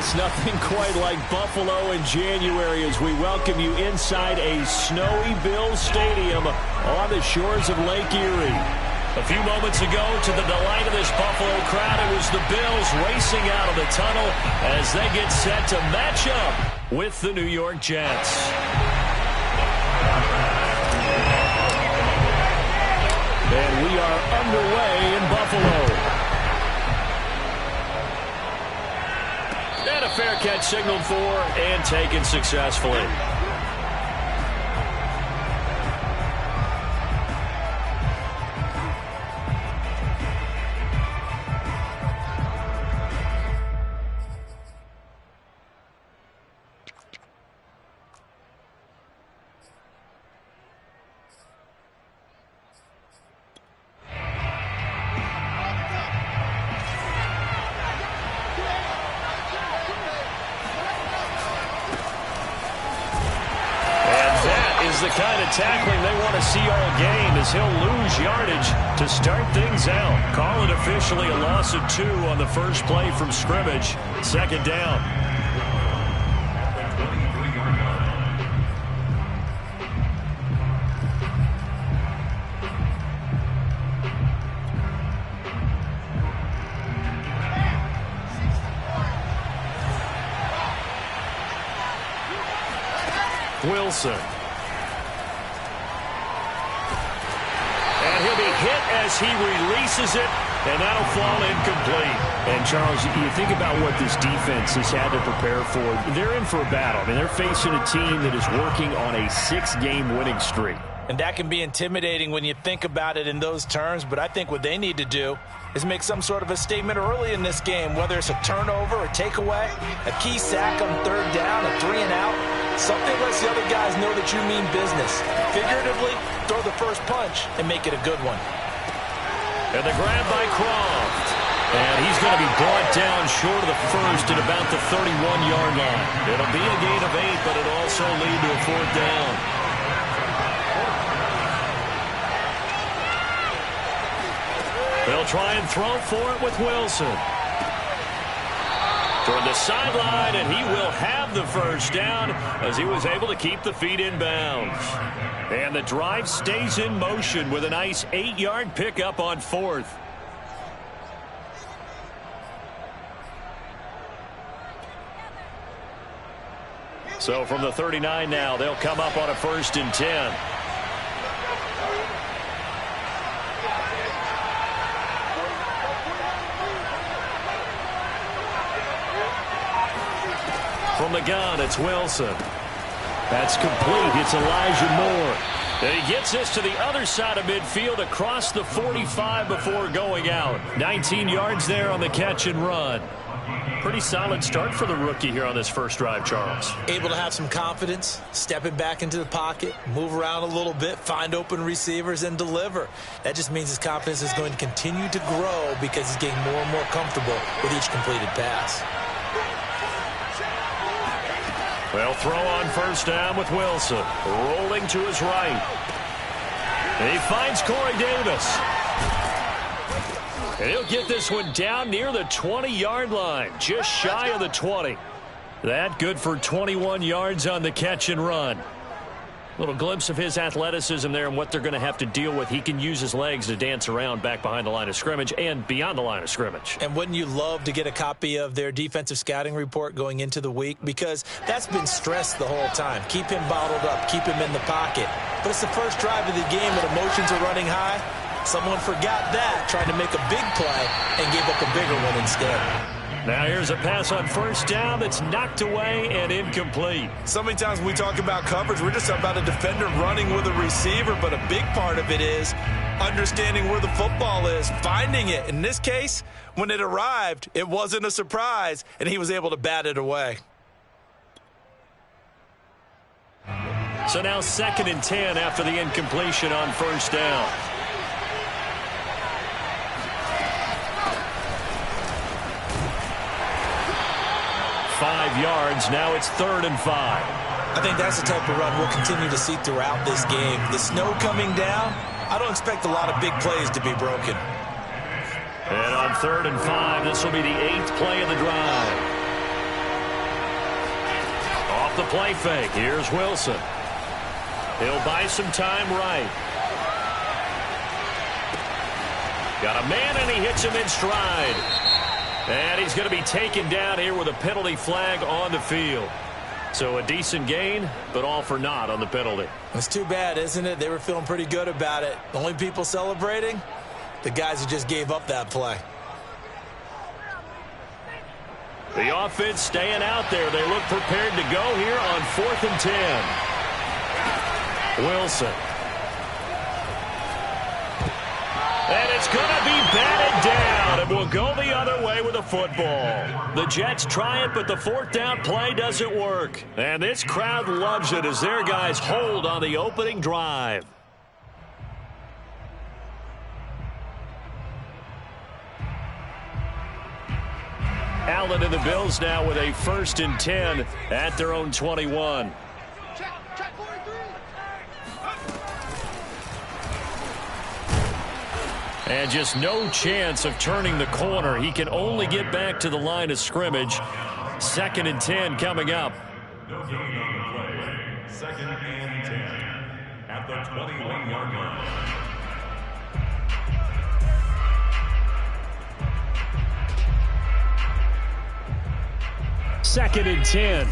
It's nothing quite like Buffalo in January as we welcome you inside a snowy Bills Stadium on the shores of Lake Erie. A few moments ago, to the delight of this Buffalo crowd, it was the Bills racing out of the tunnel as they get set to match up with the New York Jets. And we are underway in Buffalo. And a fair catch signaled for and taken successfully. The kind of tackling they want to see all game as he'll lose yardage to start things out. Call it officially a loss of 2 on the first play from scrimmage. Second down. Wilson. He'll be hit as he releases it, and that'll fall incomplete. And, Charles, you think about what this defense has had to prepare for. They're in for a battle. I mean, they're facing a team that is working on a 6-game winning streak. And that can be intimidating when you think about it in those terms, but I think what they need to do is make some sort of a statement early in this game, whether it's a turnover, a takeaway, a key sack on third down, a 3-and-out. Something lets the other guys know that you mean business. Figuratively, throw the first punch and make it a good one. And the grab by Croft. And he's going to be brought down short of the first at about the 31-yard line. It'll be a gain of 8, but it'll also lead to a 4th down. They'll try and throw for it with Wilson. Toward the sideline, and he will have the first down as he was able to keep the feet in bounds. And the drive stays in motion with a nice 8-yard pickup on 4th. So from the 39 now, they'll come up on a 1st and 10. From the gun, it's Wilson. That's complete. It's Elijah Moore. And he gets this to the other side of midfield across the 45 before going out. 19 yards there on the catch and run. Pretty solid start for the rookie here on this first drive, Charles. Able to have some confidence, stepping back into the pocket, move around a little bit, find open receivers, and deliver. That just means his confidence is going to continue to grow because he's getting more and more comfortable with each completed pass. They'll throw on 1st down with Wilson. Rolling to his right. And he finds Corey Davis. And he'll get this one down near the 20-yard line. Just shy of the 20. That good for 21 yards on the catch and run. Little glimpse of his athleticism there and what they're going to have to deal with. He can use his legs to dance around back behind the line of scrimmage and beyond the line of scrimmage. And wouldn't you love to get a copy of their defensive scouting report going into the week? Because that's been stressed the whole time. Keep him bottled up. Keep him in the pocket. But it's the first drive of the game when emotions are running high. Someone forgot that, trying to make a big play, and gave up a bigger one instead. Now here's a pass on 1st down that's knocked away and incomplete. So many times when we talk about coverage, we're just about a defender running with a receiver, but a big part of it is understanding where the football is, finding it. In this case, when it arrived, it wasn't a surprise, and he was able to bat it away. So now 2nd and 10 after the incompletion on 1st down. Yards. Now it's 3rd and 5. I think that's the type of run we'll continue to see throughout this game. The snow coming down, I don't expect a lot of big plays to be broken. And on 3rd and 5, this will be the 8th play of the drive. the play fake. Here's Wilson. He'll buy some time right. Got a man, and he hits him in stride. And he's going to be taken down here with a penalty flag on the field. So a decent gain, but all for naught on the penalty. It's too bad, isn't it? They were feeling pretty good about it. The only people celebrating, the guys who just gave up that play. The offense staying out there. They look prepared to go here on 4th and 10. Wilson. And it's going to be batted down, and we'll go the other way with the football. The Jets try it, but the 4th down play doesn't work. And this crowd loves it as their guys hold on the opening drive. Allen and the Bills now with a 1st and 10 at their own 21. And just no chance of turning the corner. He can only get back to the line of scrimmage. 2nd and 10 coming up. No gain on the play. 2nd and 10 at the 21-yard line. 2nd and 10.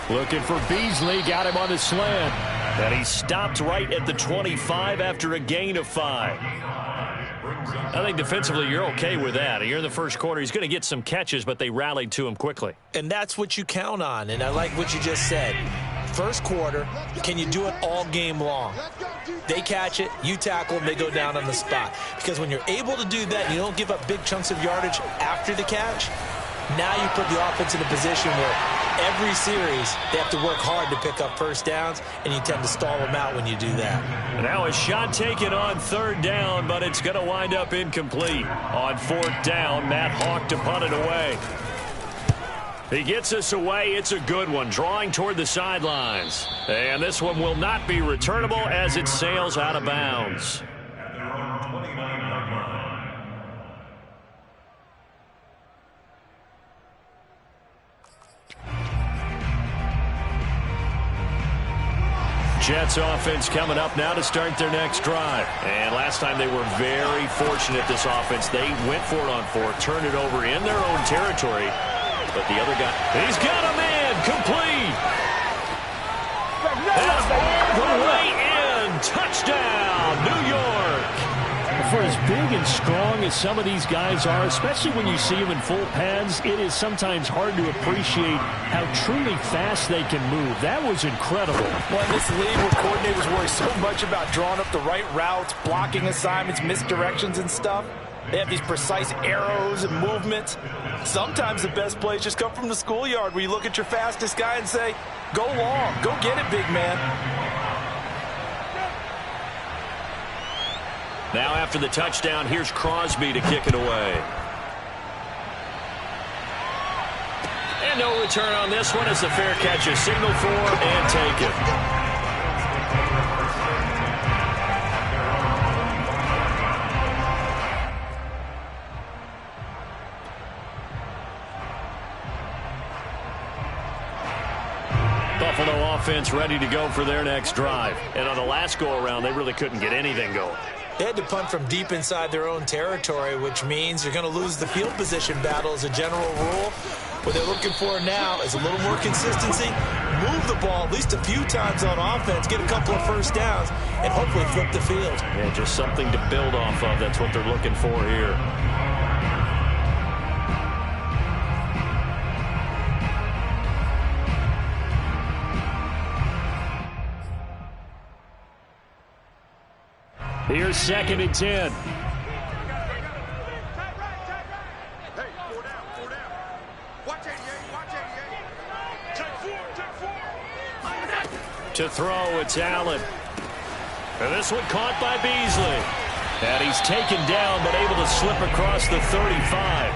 Looking for Beasley, got him on the slant. And he stopped right at the 25 after a gain of 5. I think defensively you're okay with that. You're in the first quarter. He's going to get some catches, but they rallied to him quickly. And that's what you count on, and I like what you just said. First quarter, can you do it all game long? They catch it, you tackle them, they go down on the spot. Because when you're able to do that and you don't give up big chunks of yardage after the catch, now you put the offense in a position where every series they have to work hard to pick up first downs, and you tend to stall them out when you do that. Now a shot taken on 3rd down, but it's going to wind up incomplete. On 4th down, Matt Hawk to punt it away. He gets us away. It's a good one, drawing toward the sidelines. And this one will not be returnable as it sails out of bounds. At their own 29-yard line. Jets offense coming up now to start their next drive. And last time they were very fortunate, this offense. They went for it on 4th, turned it over in their own territory. But the other guy, he's got a man, complete. And all the way in, touchdown, New York. For as big and strong as some of these guys are, especially when you see them in full pads, it is sometimes hard to appreciate how truly fast they can move. That was incredible. Well, in this league where coordinators worry so much about drawing up the right routes, blocking assignments, misdirections and stuff, they have these precise arrows and movements. Sometimes the best plays just come from the schoolyard where you look at your fastest guy and say, go long, go get it, big man. Now after the touchdown, here's Crosby to kick it away. And no return on this one as the fair catch is signaled for and taken. Buffalo offense ready to go for their next drive. And on the last go-around, they really couldn't get anything going. They had to punt from deep inside their own territory, which means you're going to lose the field position battle as a general rule. What they're looking for now is a little more consistency, move the ball at least a few times on offense, get a couple of first downs, and hopefully flip the field. Yeah, just something to build off of. That's what they're looking for here. Here's 2nd and 10. To throw, it's Allen. And this one caught by Beasley. And he's taken down, but able to slip across the 35.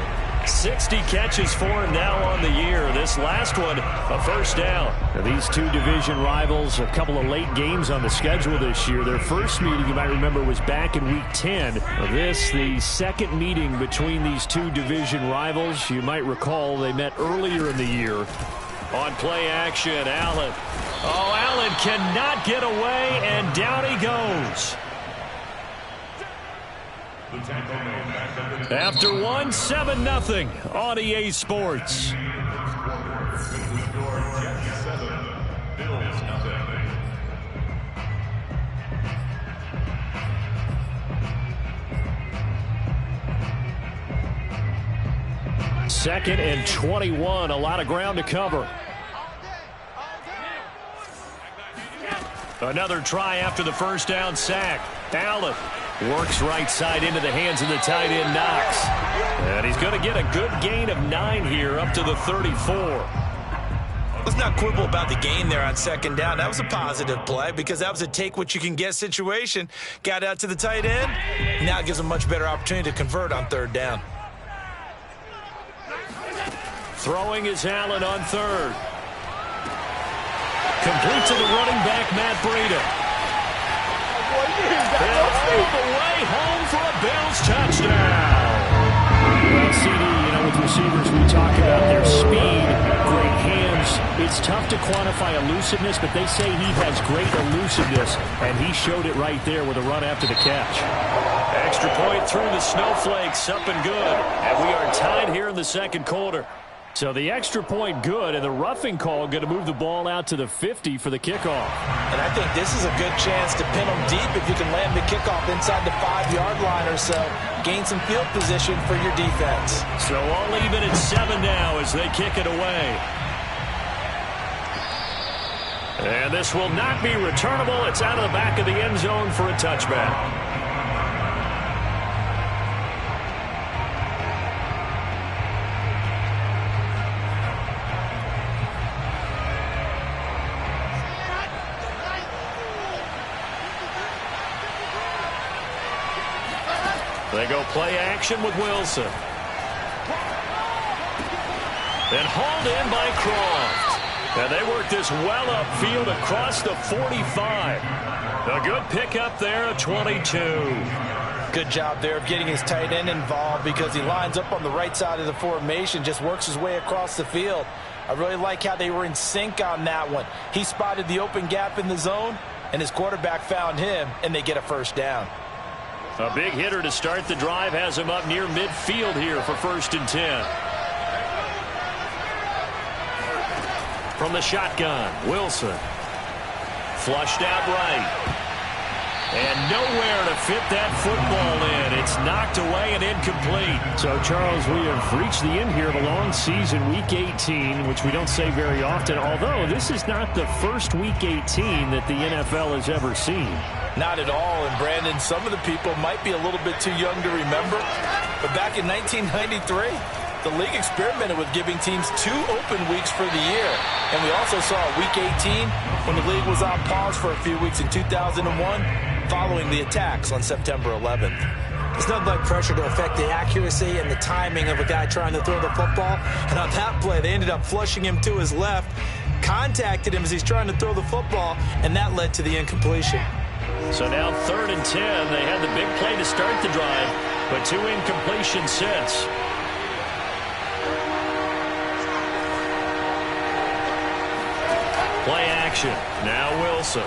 60 catches for him now on the year. This last one, a first down. Now, these two division rivals, a couple of late games on the schedule this year. Their first meeting, you might remember, was back in Week 10. This, the second meeting between these two division rivals. You might recall they met earlier in the year. On play action, Allen. Oh, Allen cannot get away, and down he goes. After one, 7-0 on EA Sports. Second and 21, a lot of ground to cover. Another try after the first down sack. Allen works right side into the hands of the tight end, Knox. And he's going to get a good gain of 9 here up to the 34. Let's not quibble about the gain there on second down. That was a positive play because that was a take-what-you-can-get situation. Got out to the tight end. Now it gives him a much better opportunity to convert on third down. Throwing is Allen on third. Complete to the running back, Matt Breida. All the way home for a Bills touchdown. Well, CD, with receivers, we talk about their speed, great hands. It's tough to quantify elusiveness, but they say he has great elusiveness, and he showed it right there with a run after the catch. Extra point through the snowflakes, up and good. And we are tied here in the second quarter. So the extra point good, and the roughing call going to move the ball out to the 50 for the kickoff. And I think this is a good chance to pin them deep if you can land the kickoff inside the 5-yard line or so. Gain some field position for your defense. So all even at 7 now as they kick it away. And this will not be returnable. It's out of the back of the end zone for a touchback. They go play action with Wilson. And hauled in by Croft. And they work this well upfield across the 45. A good pickup there at 22. Good job there of getting his tight end involved because he lines up on the right side of the formation, just works his way across the field. I really like how they were in sync on that one. He spotted the open gap in the zone, and his quarterback found him, and they get a first down. A big hitter to start the drive has him up near midfield here for 1st and 10. From the shotgun, Wilson. Flushed out right. And nowhere to fit that football in. It's knocked away and incomplete. So, Charles, we have reached the end here of a long season, Week 18, which we don't say very often, although this is not the first Week 18 that the NFL has ever seen. Not at all. And, Brandon, some of the people might be a little bit too young to remember, but back in 1993, the league experimented with giving teams 2 open weeks for the year. And we also saw Week 18 when the league was on pause for a few weeks in 2001 following the attacks on September 11th. It's nothing like pressure to affect the accuracy and the timing of a guy trying to throw the football. And on that play, they ended up flushing him to his left, contacted him as he's trying to throw the football, and that led to the incompletion. So now 3rd and 10. They had the big play to start the drive, but 2 incompletions since. Play action. Now Wilson.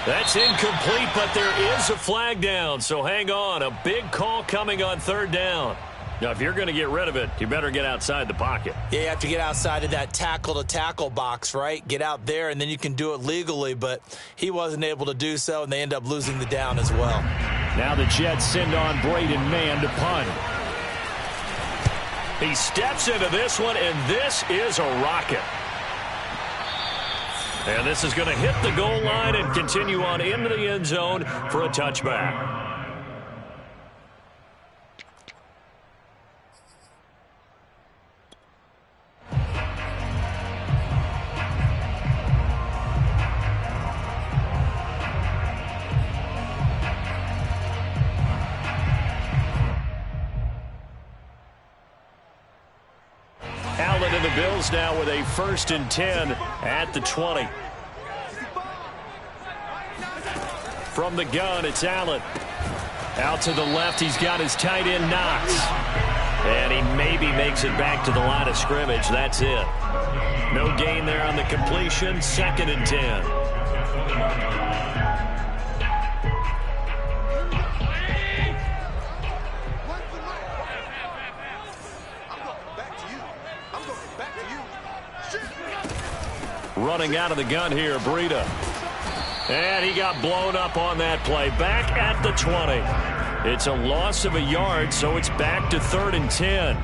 That's incomplete, but there is a flag down, so hang on. A big call coming on 3rd down. Now, if you're going to get rid of it, you better get outside the pocket. Yeah, you have to get outside of that tackle-to-tackle box, right? Get out there, and then you can do it legally, but he wasn't able to do so, and they end up losing the down as well. Now the Jets send on Braden Mann to punt. He steps into this one, and this is a rocket. And this is going to hit the goal line and continue on into the end zone for a touchback. Bills now with a 1st and 10 at the 20. From the gun, it's Allen. Out to the left, he's got his tight end, Knox. And he maybe makes it back to the line of scrimmage. That's it. No gain there on the completion. 2nd and 10. Running out of the gun here, Breida. And he got blown up on that play. Back at the 20. It's a loss of a yard, so it's back to 3rd and 10.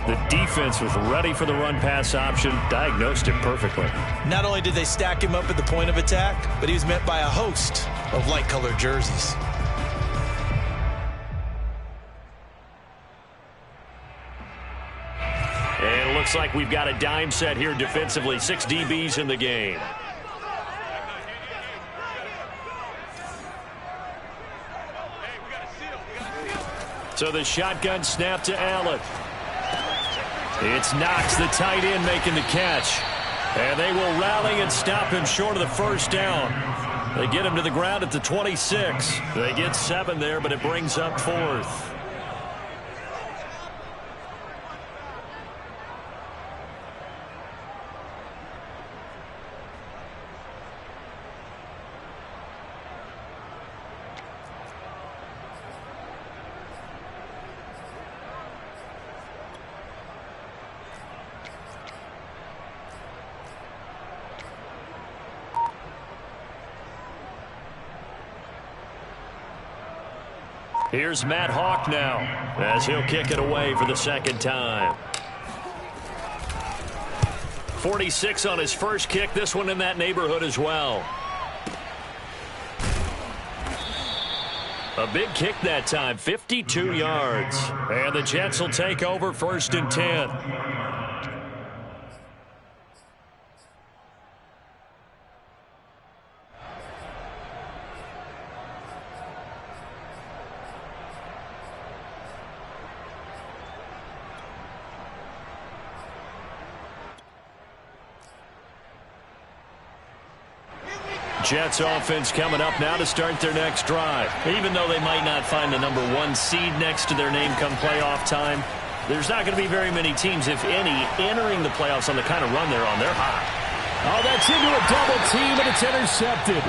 The defense was ready for the run-pass option, diagnosed it perfectly. Not only did they stack him up at the point of attack, but he was met by a host of light-colored jerseys. And it looks like we've got a dime set here defensively. 6 DBs in the game. So the shotgun snap to Allen. It's Knox, the tight end, making the catch. And they will rally and stop him short of the 1st down. They get him to the ground at the 26. They get 7 there, but it brings up 4th. Here's Matt Hawk now as he'll kick it away for the 2nd time. 46 on his first kick. This one in that neighborhood as well. A big kick that time, 52 yards. And the Jets will take over 1st and 10. Jets offense coming up now to start their next drive. Even though they might not find the #1 seed next to their name come playoff time, there's not going to be very many teams, if any, entering the playoffs on the kind of run they're on. They're hot. Oh, that's into a double team, and it's intercepted.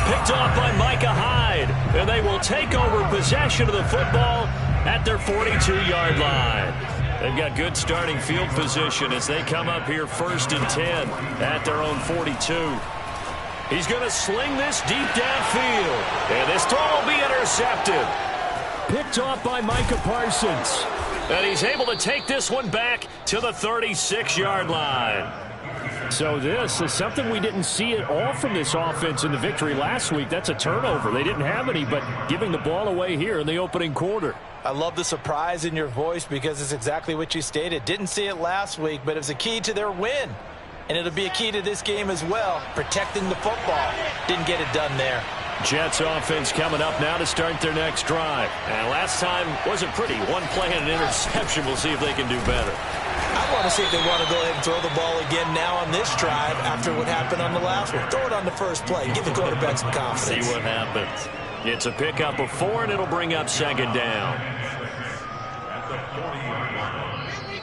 Picked off by Micah Hyde, and they will take over possession of the football at their 42-yard line. They've got good starting field position as they come up here 1st and 10 at their own 42. He's going to sling this deep downfield. And this throw will be intercepted. Picked off by Micah Parsons. And he's able to take this one back to the 36-yard line. So this is something we didn't see at all from this offense in the victory last week. That's a turnover. They didn't have any, but giving the ball away here in the opening quarter. I love the surprise in your voice because it's exactly what you stated. Didn't see it last week, but it was a key to their win. And it'll be a key to this game as well, protecting the football. Didn't get it done there. Jets offense coming up now to start their next drive. And last time wasn't pretty. One play and an interception. We'll see if they can do better. I want to see if they want to go ahead and throw the ball again now on this drive after what happened on the last one. Throw it on the first play. Give the quarterback some confidence. See what happens. It's a pickup of 4, and it'll bring up 2nd down.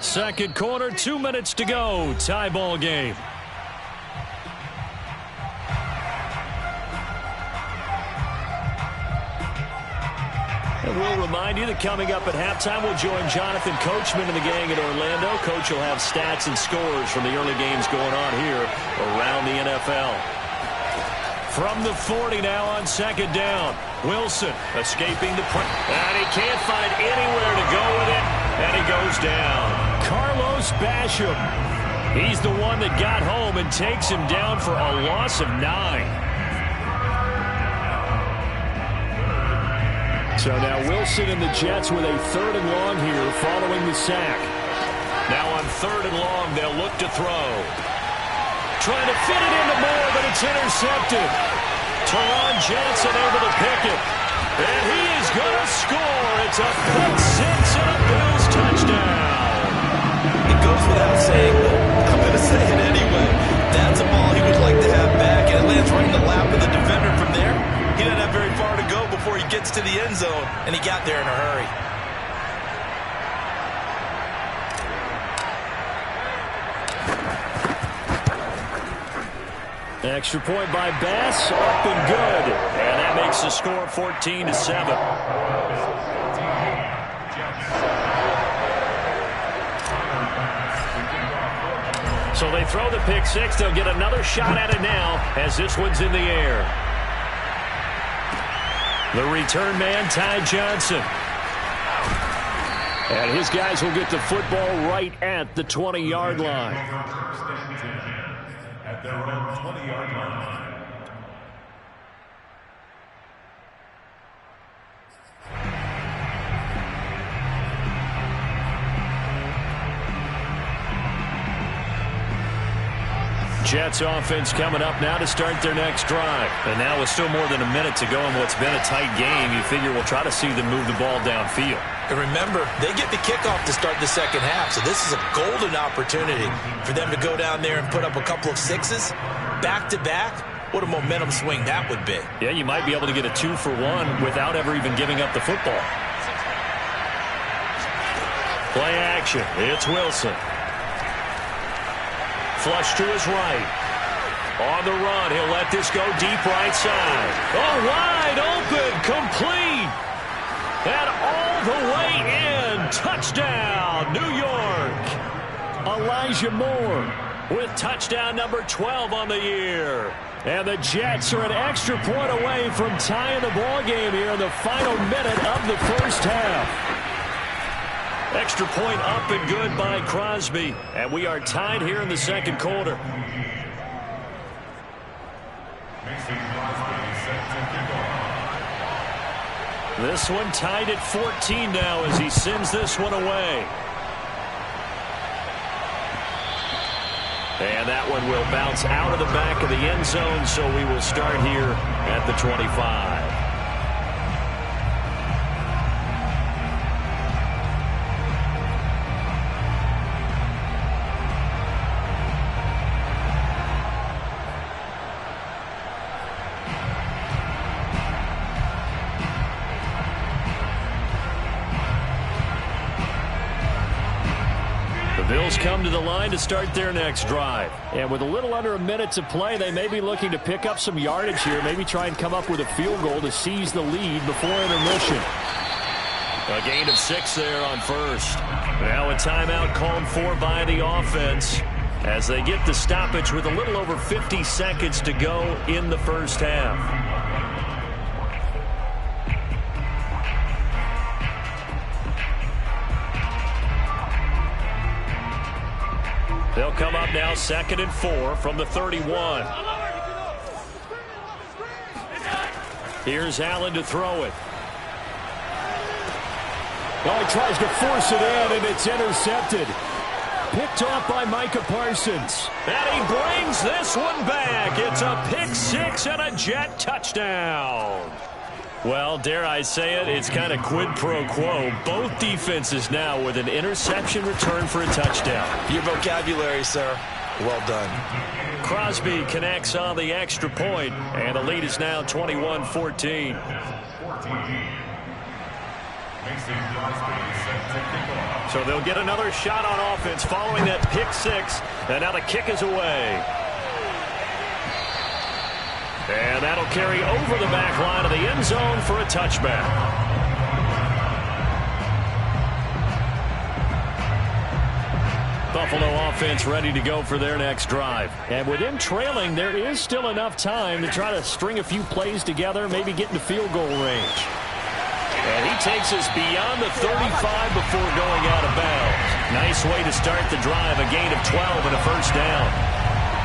2nd quarter, 2 minutes to go. Tie ball game. And we'll remind you that coming up at halftime, we'll join Jonathan Coachman and the gang at Orlando. Coach will have stats and scores from the early games going on here around the NFL. From the 40 now on 2nd down. Wilson escaping the pressure. And he can't find anywhere to go with it. And he goes down. Carlos Basham. He's the one that got home and takes him down for a loss of 9. So now Wilson and the Jets with a 3rd and long here following the sack. Now on 3rd and long, they'll look to throw. Trying to fit it into Moore, but it's intercepted. Teron Johnson able to pick it. And he is going to score. It's a pick 6 and a Bills touchdown. It goes without saying, though, and he got there in a hurry. Extra point by Bass, up and good. And that makes the score 14-7. So they throw the pick six. They'll get another shot at it now as this one's in the air. The return man, Ty Johnson. And his guys will get the football right at the 20-yard line. At their own 20-yard line. Jets offense coming up now to start their next drive. And now with still more than a minute to go in what's been a tight game, you figure we'll try to see them move the ball downfield. And remember, they get the kickoff to start the second half, so this is a golden opportunity for them to go down there and put up a couple of sixes back-to-back. What a momentum swing that would be. Yeah, you might be able to get a 2-for-1 without ever even giving up the football. Play action. It's Wilson. Flush to his right. On the run, he'll let this go deep right side. Oh, wide open, complete. And all the way in. Touchdown, New York. Elijah Moore with touchdown number 12 on the year. And the Jets are an extra point away from tying the ball game here in the final minute of the first half. Extra point up and good by Crosby. And we are tied here in the second quarter. This one tied at 14 now as he sends this one away. And that one will bounce out of the back of the end zone, so we will start here at the 25. Bills come to the line to start their next drive. And with a little under a minute to play, they may be looking to pick up some yardage here, maybe try and come up with a field goal to seize the lead before intermission. A gain of 6 there on first. Now a timeout called for by the offense as they get the stoppage with a little over 50 seconds to go in the first half. They'll come up now 2nd and 4 from the 31. Here's Allen to throw it. Oh, he tries to force it in, and it's intercepted. Picked off by Micah Parsons. And he brings this one back. It's a pick six and a Jet touchdown. Well, dare I say it, it's kind of quid pro quo. Both defenses now with an interception return for a touchdown. Your vocabulary, sir. Well done. Crosby connects on the extra point, and the lead is now 21-14. So they'll get another shot on offense following that pick six, and now the kick is away. And that'll carry over the back line of the end zone for a touchback. Buffalo offense ready to go for their next drive. And with them trailing, there is still enough time to try to string a few plays together, maybe get into field goal range. And he takes us beyond the 35 before going out of bounds. Nice way to start the drive, a gain of 12 and a first down.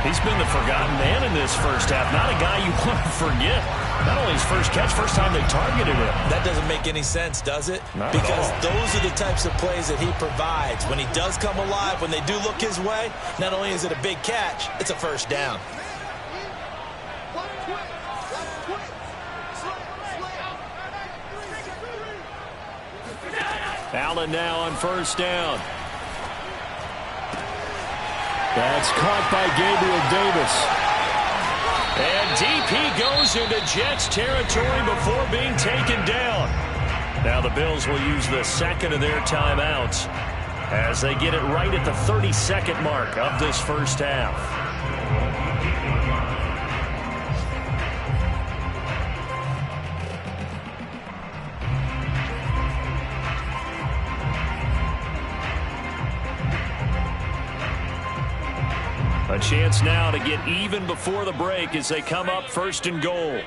He's been the forgotten man in this first half. Not a guy you want to forget. Not only his first catch, first time they targeted him. That doesn't make any sense, does it? Not because at all. those are the types of plays that he provides. When he does come alive, when they do look his way, not only is it a big catch, it's a first down. Allen now on first down. That's caught by Gabriel Davis. And DP goes into Jets territory before being taken down. Now the Bills will use the second of their timeouts as they get it right at the 30-second mark of this first half. A chance now to get even before the break as they come up first and goal.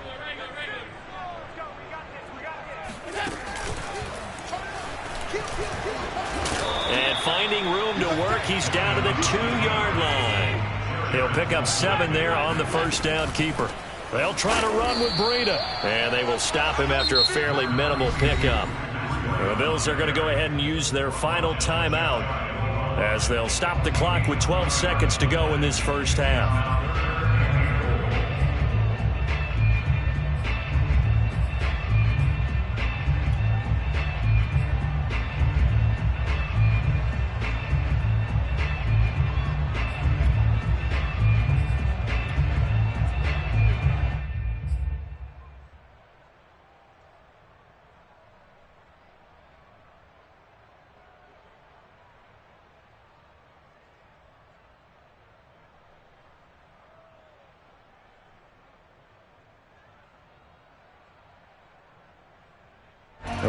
And finding room to work, he's down to the 2-yard line. He'll pick up 7 there on the first down keeper. They'll try to run with Breida, and they will stop him after a fairly minimal pickup. The Bills are going to go ahead and use their final timeout as they'll stop the clock with 12 seconds to go in this first half.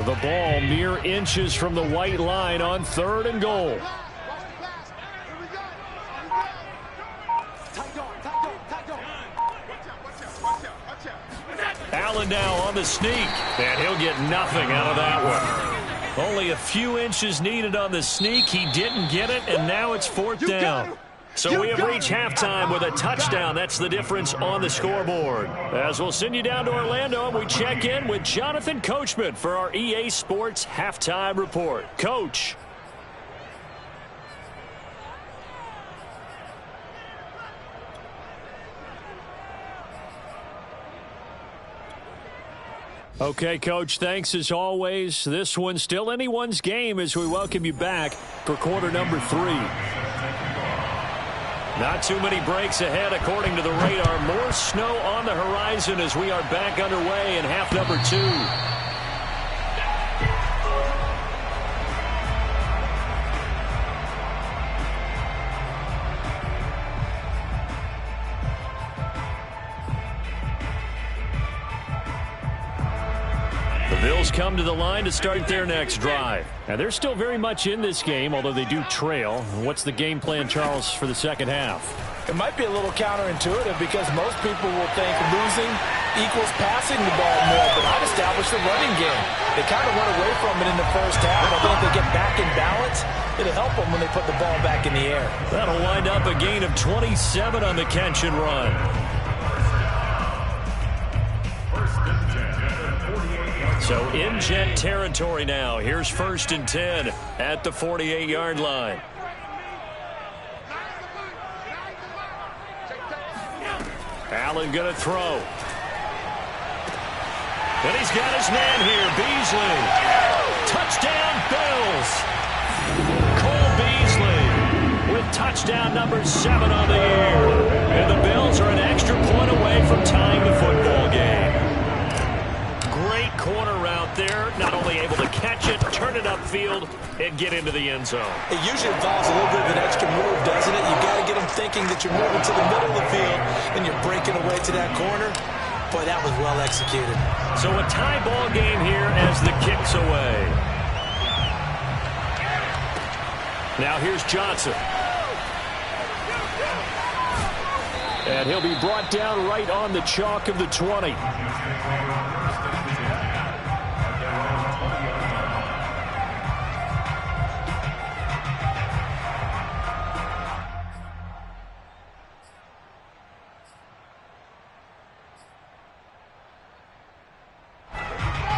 The ball mere inches from the white line on 3rd and goal. Allen now on the sneak, and he'll get nothing out of that one. Only a few inches needed on the sneak. He didn't get it, and now it's 4th down. So we have reached halftime with a touchdown. That's the difference on the scoreboard. As we'll send you down to Orlando, and we check in with Jonathan Coachman for our EA Sports Halftime Report. Coach. Okay, Coach, thanks as always. This one's still anyone's game as we welcome you back for quarter number 3. Not too many breaks ahead according to the radar. More snow on the horizon as we are back underway in half number 2. Bills come to the line to start their next drive. Now, they're still very much in this game, although they do trail. What's the game plan, Charles, for the second half? It might be a little counterintuitive because most people will think losing equals passing the ball more, but I've established the running game. They kind of went away from it in the first half. I think they get back in balance. It'll help them when they put the ball back in the air. That'll wind up a gain of 27 on the catch and run. So in Jet territory now. Here's 1st and 10 at the 48-yard line. Allen going to throw. And he's got his man here, Beasley. Touchdown, Bills. Cole Beasley with touchdown number 7 on the year. And the Bills are an extra point away from tying the football game. Great corner route there. Not only able to catch it, turn it upfield, and get into the end zone. It usually involves a little bit of an extra move, doesn't it? You've got to get them thinking that you're moving to the middle of the field and you're breaking away to that corner. Boy, that was well executed. So a tie ball game here as the kick's away. Now here's Johnson. And he'll be brought down right on the chalk of the 20.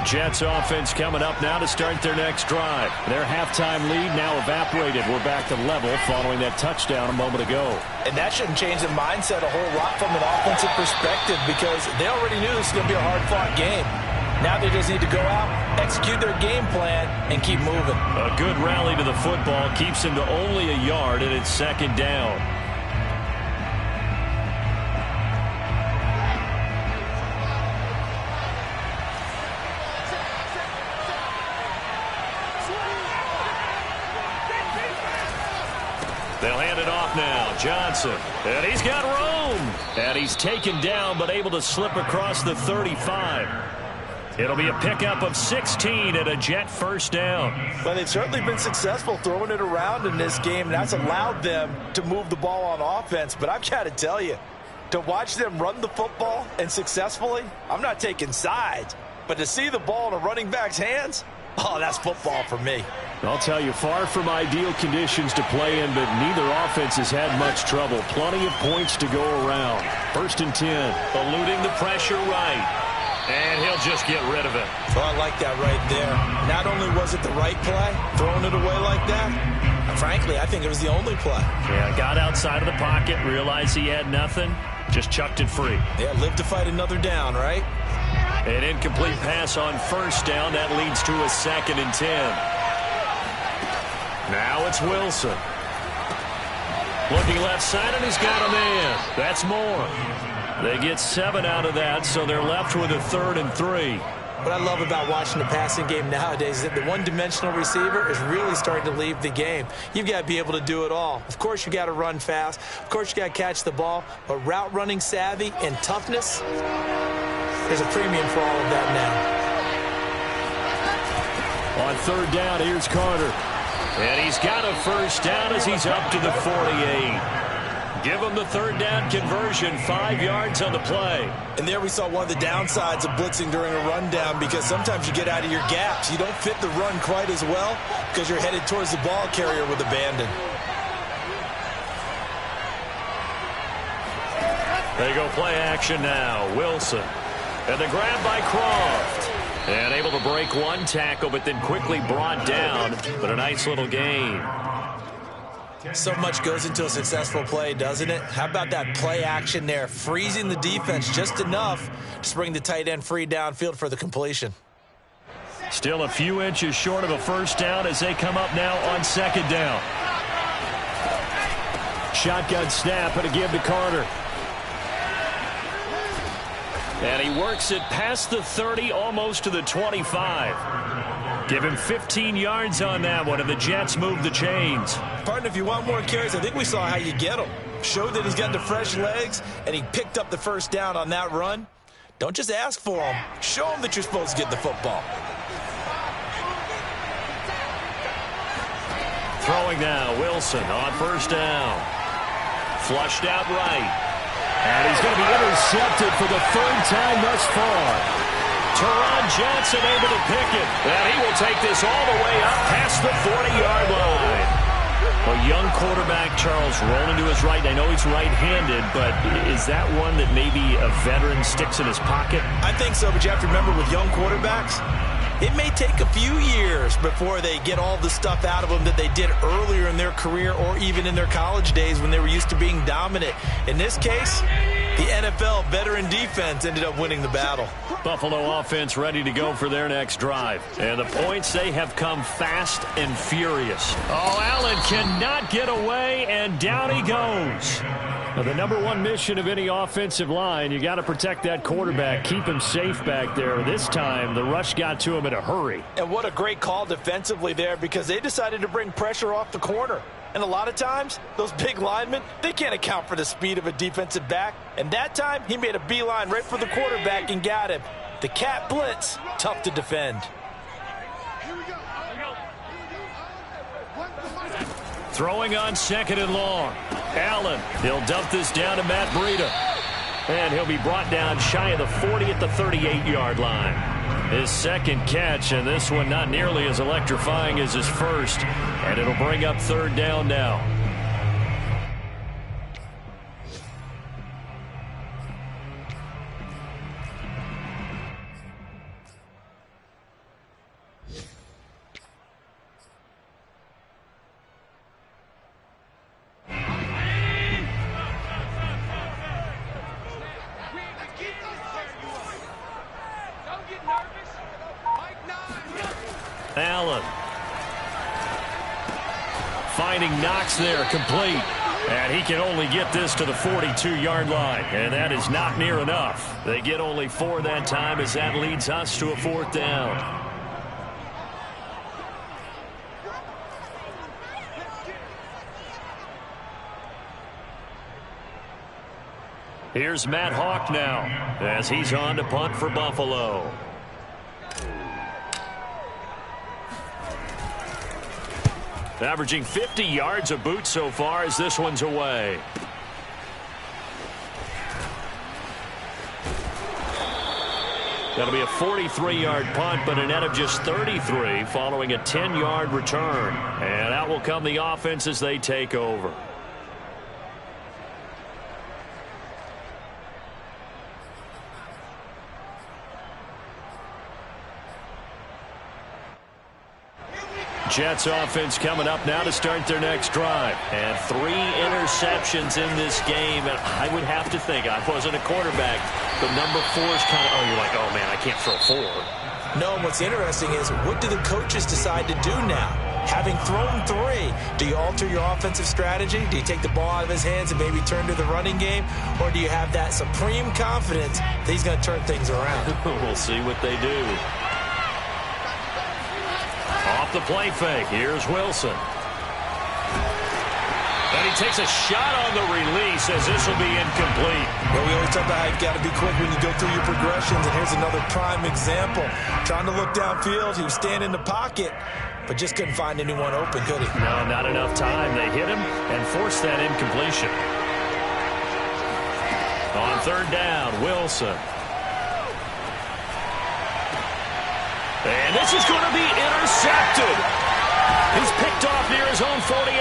Jets offense coming up now to start their next drive. Their halftime lead now evaporated. We're back to level following that touchdown a moment ago. And that shouldn't change the mindset a whole lot from an offensive perspective because they already knew this was going to be a hard-fought game. Now they just need to go out, execute their game plan, and keep moving. A good rally to the football keeps them to only a yard, and it's 2nd down. They'll hand it off now. Johnson. And he's got room. And he's taken down but able to slip across the 35. It'll be a pickup of 16 and a Jet first down. Well, they've certainly been successful throwing it around in this game. That's allowed them to move the ball on offense. But I've got to tell you, to watch them run the football and successfully, I'm not taking sides. But to see the ball in a running back's hands, oh, that's football for me. I'll tell you, far from ideal conditions to play in, but neither offense has had much trouble. Plenty of points to go around. 1st and 10. Eluding the pressure right. And he'll just get rid of it. So I like that right there. Not only was it the right play, throwing it away like that, frankly, I think it was the only play. Yeah, got outside of the pocket, realized he had nothing, just chucked it free. Yeah, live to fight another down, right? An incomplete pass on 1st down. That leads to a 2nd and 10. Now it's Wilson. Looking left side, and he's got a man. That's more. They get 7 out of that, so they're left with a 3rd and 3. What I love about watching the passing game nowadays is that the one-dimensional receiver is really starting to leave the game. You've got to be able to do it all. Of course, you got to run fast. Of course, you got to catch the ball. But route running savvy and toughness, there's a premium for all of that now. On 3rd down, here's Carter. And he's got a first down as he's up to the 48. Give him the 3rd down conversion, 5 yards on the play. And there we saw one of the downsides of blitzing during a rundown, because sometimes you get out of your gaps. You don't fit the run quite as well because you're headed towards the ball carrier with abandon. They go play action now. Wilson. And the grab by Croft. And able to break one tackle, but then quickly brought down. But a nice little gain. So much goes into a successful play, doesn't it? How about that play action there? Freezing the defense just enough to bring the tight end free downfield for the completion. Still a few inches short of a first down as they come up now on 2nd down. Shotgun snap and a give to Carter. And he works it past the 30, almost to the 25. Give him 15 yards on that one, and the Jets move the chains. Partner, if you want more carries, I think we saw how you get them. Showed that he's got the fresh legs, and he picked up the first down on that run. Don't just ask for him. Show him that you're supposed to get the football. Throwing now, Wilson on 1st down. Flushed out right. And he's going to be intercepted for the 3rd time thus far. Teron Johnson able to pick it. And he will take this all the way up past the 40-yard line. A young quarterback, Charles, rolling to his right. I know he's right-handed, but is that one that maybe a veteran sticks in his pocket? I think so, but you have to remember with young quarterbacks, it may take a few years before they get all the stuff out of them that they did earlier in their career or even in their college days when they were used to being dominant. In this case, the NFL veteran defense ended up winning the battle. Buffalo offense ready to go for their next drive. And the points, they have come fast and furious. Oh, Allen cannot get away, and down he goes. Now, the #1 mission of any offensive line, you got to protect that quarterback, keep him safe back there. This time, the rush got to him in a hurry. And what a great call defensively there, because they decided to bring pressure off the corner. And a lot of times, those big linemen, they can't account for the speed of a defensive back. And that time, he made a beeline right for the quarterback and got him. The cat blitz, tough to defend. Throwing on 2nd and long. Allen, he'll dump this down to Matt Breida. And he'll be brought down shy of the 40 at the 38-yard line. His 2nd catch, and this one not nearly as electrifying as his first. And it'll bring up 3rd down now. Allen finding Knox there, complete. And he can only get this to the 42-yard line. And that is not near enough. They get only 4 that time as that leads us to a 4th down. Here's Matt Hawk now as he's on to punt for Buffalo. Averaging 50 yards a boot so far as this one's away. That'll be a 43-yard punt, but a net of just 33 following a 10-yard return. And out will come the offense as they take over. Jets offense coming up now to start their next drive. And 3 interceptions in this game. And I would have to think, I wasn't a quarterback, but number 4 is kind of, you're like, oh, man, I can't throw 4. No, and what's interesting is, what do the coaches decide to do now? Having thrown 3, do you alter your offensive strategy? Do you take the ball out of his hands and maybe turn to the running game? Or do you have that supreme confidence that he's going to turn things around? We'll see what they do. Off the play fake, here's Wilson. And he takes a shot on the release as this will be incomplete. Well, we always talk about how you've got to be quick when you go through your progressions, and here's another prime example. Trying to look downfield, he was standing in the pocket, but just couldn't find anyone open, could he? No, not enough time. They hit him and forced that incompletion. On 3rd down, Wilson. And this is going to be intercepted. He's picked off near his own 48,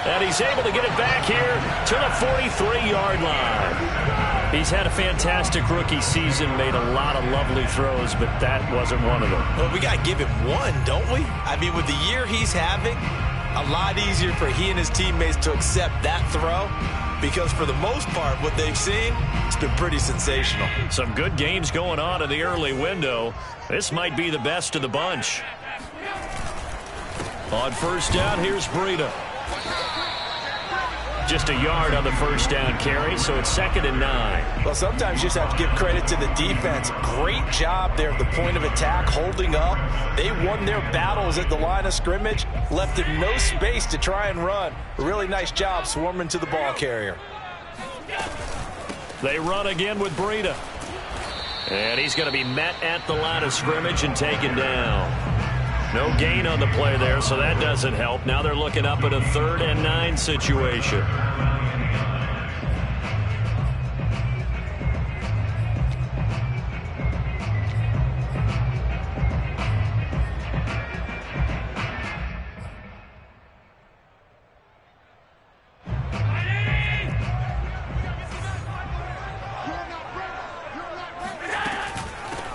and he's able to get it back here to the 43-yard line. He's had a fantastic rookie season, made a lot of lovely throws, but that wasn't one of them. Well, we got to give him one, don't we? I mean, with the year he's having, a lot easier for he and his teammates to accept that throw, because for the most part, what they've seen, it's been pretty sensational. Some good games going on in the early window. This might be the best of the bunch. On 1st down, here's Breida. Just a yard on the 1st down carry, so it's 2nd and 9. Well, sometimes you just have to give credit to the defense. Great job there at the point of attack, holding up. They won their battles at the line of scrimmage, left him no space to try and run. A really nice job swarming to the ball carrier. They run again with Breida. And he's going to be met at the line of scrimmage and taken down. No gain on the play there, so that doesn't help. Now they're looking up at a 3rd and 9 situation.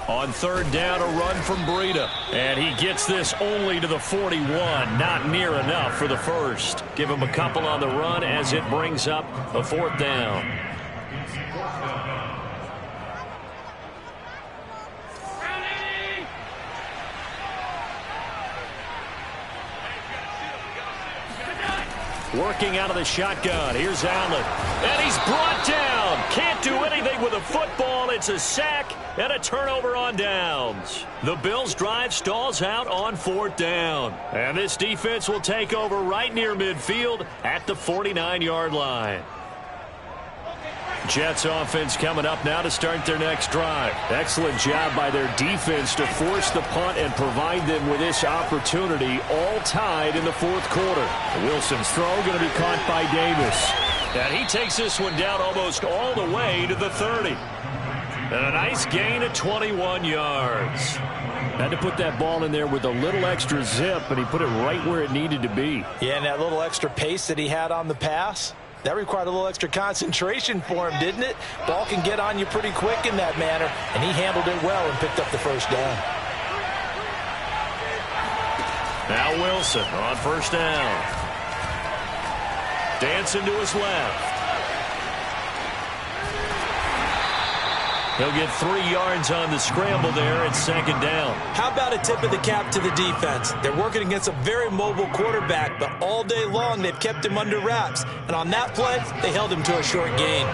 On 3rd down, a run from Breida. And he gets this only to the 41. Not near enough for the first. Give him a couple on the run as it brings up a 4th down. Working out of the shotgun. Here's Allen. And he's brought down. Can't do anything with a football. It's a sack and a turnover on downs. The Bills' drive stalls out on 4th down. And this defense will take over right near midfield at the 49-yard line. Jets offense coming up now to start their next drive. Excellent job by their defense to force the punt and provide them with this opportunity, all tied in the 4th quarter. Wilson's throw going to be caught by Davis. And he takes this one down almost all the way to the 30. And a nice gain of 21 yards. Had to put that ball in there with a little extra zip, and he put it right where it needed to be. Yeah, and that little extra pace that he had on the pass, that required a little extra concentration for him, didn't it? Ball can get on you pretty quick in that manner, and he handled it well and picked up the 1st down. Now Wilson on 1st down. Dancing to his left. He'll get 3 yards on the scramble there at 2nd down. How about a tip of the cap to the defense? They're working against a very mobile quarterback, but all day long they've kept him under wraps. And on that play, they held him to a short gain.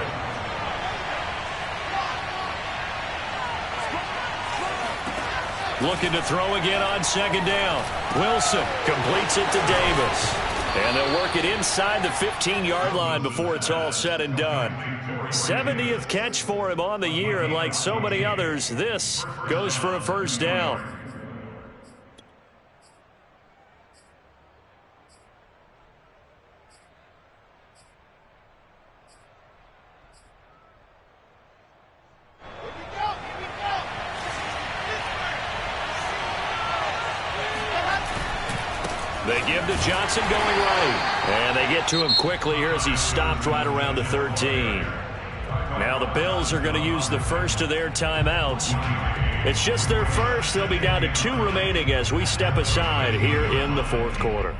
Looking to throw again on 2nd down. Wilson completes it to Davis. And they'll work it inside the 15-yard line before it's all said and done. 70th catch for him on the year, and like so many others, this goes for a first down. They give to Johnson going right. And they get to him quickly here as he stopped right around the 13. Now the Bills are going to use the first of their timeouts. It's just their first. They'll be down to 2 remaining as we step aside here in the fourth quarter.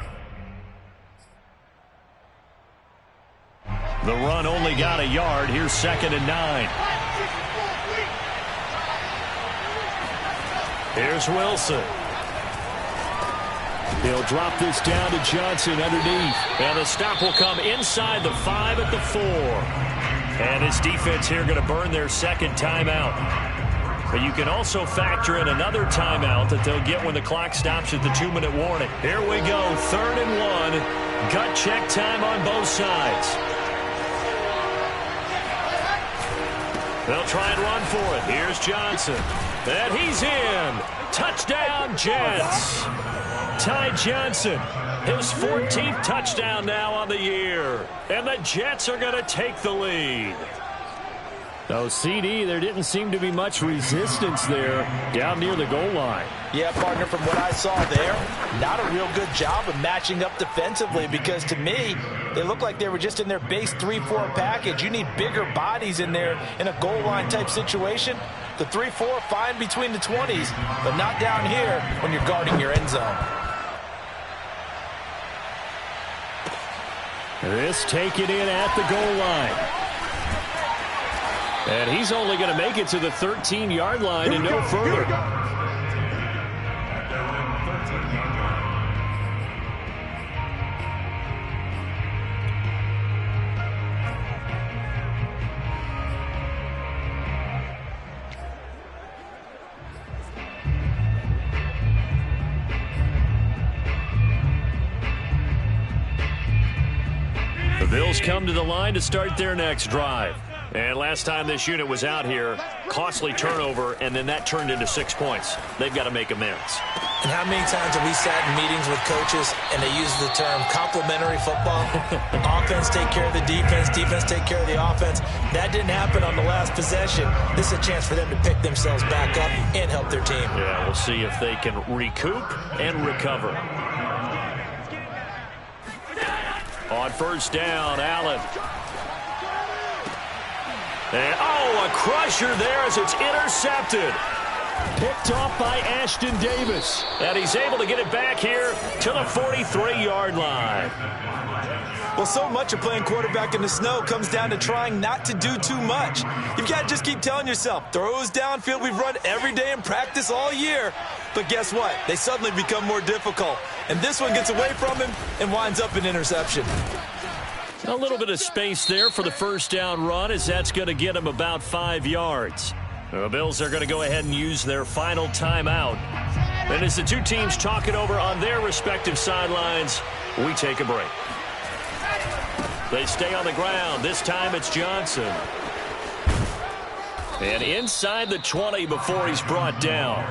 The run only got a yard. Here's 2nd and 9. Here's Wilson. He'll drop this down to Johnson underneath. And the stop will come inside the 5 at the 4. And his defense here going to burn their second timeout. But you can also factor in another timeout that they'll get when the clock stops at the 2-minute warning. Here we go, 3rd and 1. Gut check time on both sides. They'll try and run for it. Here's Johnson. And he's in. Touchdown, Jets. Ty Johnson, his 14th touchdown now on the year. And the Jets are going to take the lead. Oh, CD, there didn't seem to be much resistance there down near the goal line. Yeah, partner, from what I saw there, not a real good job of matching up defensively, because to me, they looked like they were just in their base 3-4 package. You need bigger bodies in there in a goal line type situation. The 3-4, fine between the 20s, but not down here when you're guarding your end zone. This taken in at the goal line. And he's only going to make it to the 13-yard line and no further. The Bills come to the line to start their next drive. And last time this unit was out here, costly turnover, and then that turned into 6 points. They've got to make amends. And how many times have we sat in meetings with coaches and they use the term complementary football? Offense take care of the defense, defense take care of the offense. That didn't happen on the last possession. This is a chance for them to pick themselves back up and help their team. Yeah, we'll see if they can recoup and recover. On first down, Allen. And, a crusher there as it's intercepted. Picked off by Ashton Davis. And he's able to get it back here to the 43-yard line. Well, so much of playing quarterback in the snow comes down to trying not to do too much. You've got to just keep telling yourself, throws downfield we've run every day in practice all year. But guess what? They suddenly become more difficult. And this one gets away from him and winds up an interception. A little bit of space there for the first down run, as that's going to get him about 5 yards. The Bills are going to go ahead and use their final timeout. And as the two teams talk it over on their respective sidelines, we take a break. They stay on the ground. This time it's Johnson. And inside the 20 before he's brought down.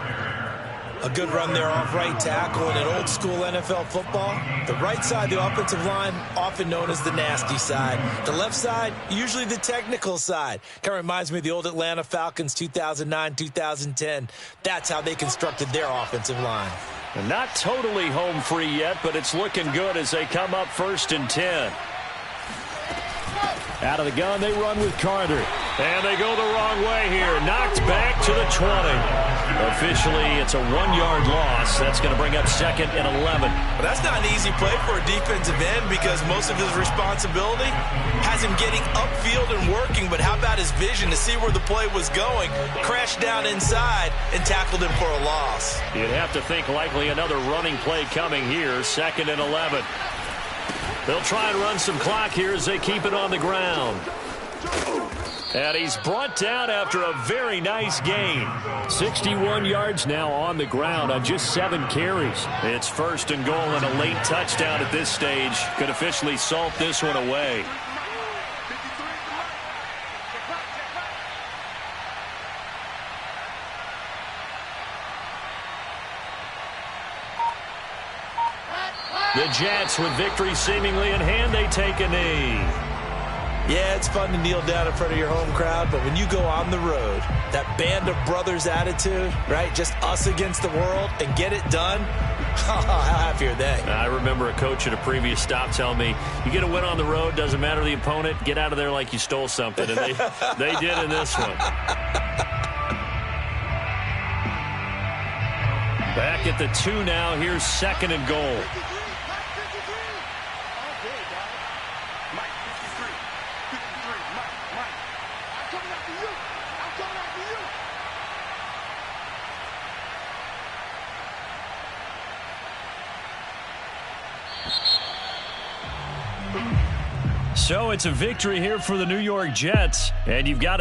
A good run there off right tackle in an old-school NFL football. The right side, the offensive line, often known as the nasty side. The left side, usually the technical side. Kind of reminds me of the old Atlanta Falcons 2009-2010. That's how they constructed their offensive line. And not totally home free yet, but it's looking good as they come up 1st and 10. Out of the gun, they run with Carter. And they go the wrong way here. Knocked back to the 20. Officially, it's a 1-yard loss. That's going to bring up 2nd and 11. Well, that's not an easy play for a defensive end because most of his responsibility has him getting upfield and working. But how about his vision to see where the play was going? Crashed down inside and tackled him for a loss. You'd have to think likely another running play coming here. 2nd and 11. They'll try and run some clock here as they keep it on the ground. And he's brought down after a very nice gain. 61 yards now on the ground on just 7 carries. It's 1st and goal and a late touchdown at this stage could officially salt this one away. The Jets, with victory seemingly in hand, they take a knee. Yeah, it's fun to kneel down in front of your home crowd, but when you go on the road, that band of brothers attitude, right, just us against the world, and get it done, how happy are they? I remember a coach at a previous stop telling me, you get a win on the road, doesn't matter the opponent, get out of there like you stole something, and they did in this one. Back at the 2 now, here's 2nd and goal. So it's a victory here for the New York Jets, and you've got